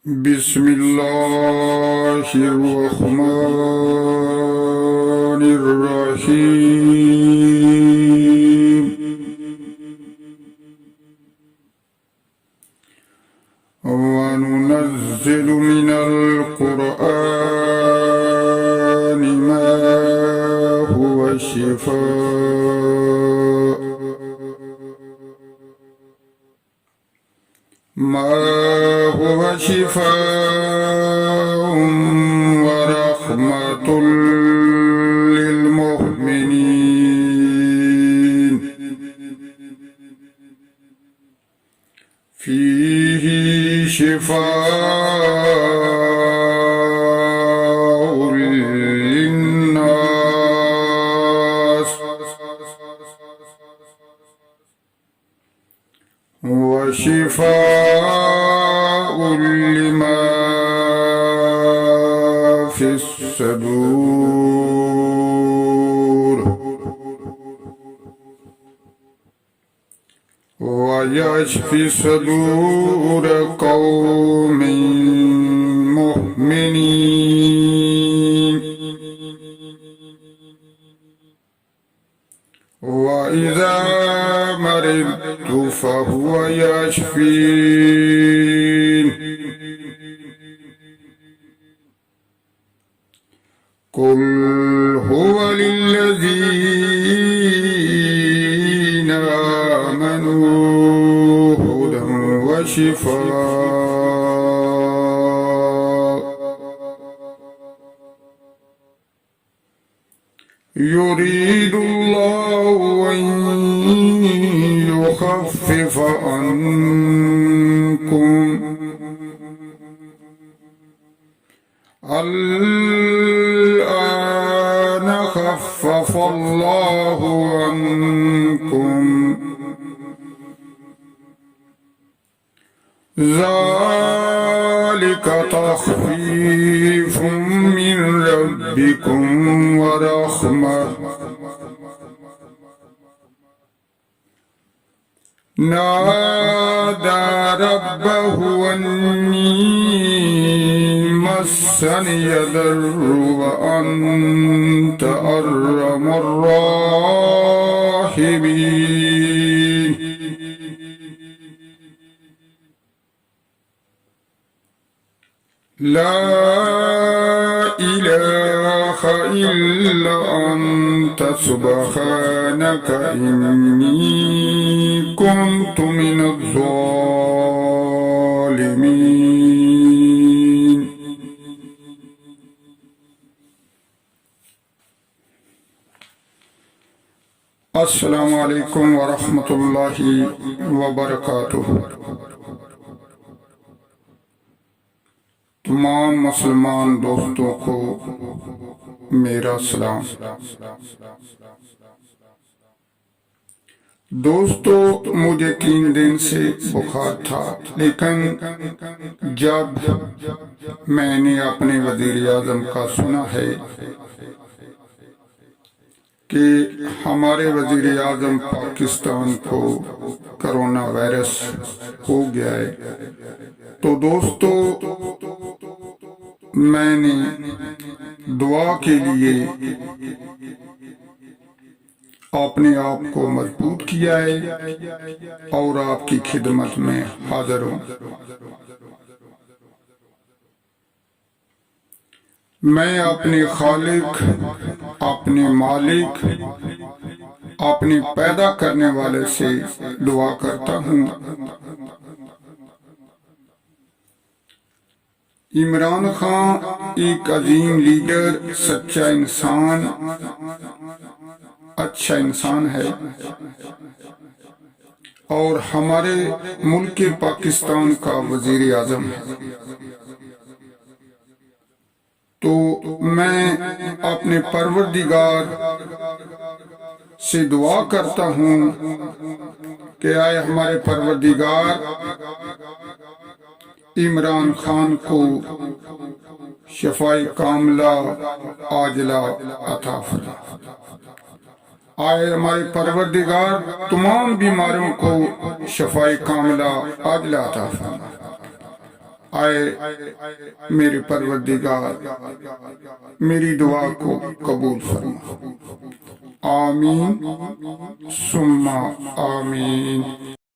بسم اللہ الرحمن الرحیم وَنُنَزِّلُ مِنَ الْقُرْآنِ مَا هُوَ شِفَاءٌ وَرَحْمَةٌ لِّلْمُؤْمِنِينَ فِيهِ شِفَاءٌ لِّلنَّاسِ وَشِفَاءٌ لِّمَا فِي الصُّدُورِ وَيَشْفِي صُدُورَ قَوْمٍ مُّؤْمِنِينَ وَإِذَا مَرِضْتُ فَهُوَ يَشْفِينِ قُلْ هُوَ لِلَّذِينَ آمَنُوا هُدًى وَشِفَاءٌ يُرِيدُ اللَّهُ أَن يُخَفِّفَ عَنكُمْ الْآنَ خَفَّفَ اللَّهُ عَنكُمْ ذَلِكَ تَخْفِيفٌ مِّن رَّبِّكُمْ وَرَحْمَةٌ نادى ربه أني مسني الضر وأنت أرحم الراحمين لا إله إلا أنت سبحانك إني كنت من الظالمين السلام علیکم ورحمۃ اللہ وبرکاتہ۔ تمام مسلمان دوستوں کو میرا سلام۔ دوستو، مجھے 3 دن سے بخار تھا، لیکن جب میں نے اپنے وزیراعظم کا سنا ہے کہ ہمارے وزیراعظم پاکستان کو کرونا وائرس ہو گیا ہے، تو دوستو میں نے دعا کے لیے اپنے آپ کو مضبوط کیا ہے اور آپ کی خدمت میں حاضر ہوں۔ میں اپنے خالق، اپنے مالک، اپنے پیدا کرنے والے سے دعا کرتا ہوں۔ عمران خان ایک عظیم لیڈر، سچا انسان، اچھا انسان ہے اور ہمارے ملک پاکستان کا وزیر اعظم ہے۔ تو میں اپنے پروردگار سے دعا کرتا ہوں کہ آئے ہمارے پروردگار عمران خان کو شفاء کاملہ اجلہ عطا فرما۔ آئے ہمارے پروردگار تمام بیماروں کو شفاء کاملہ اجلہ عطا فرما۔ آئے میرے پروردگار میری دعا کو قبول فرما، آمین ثم آمین۔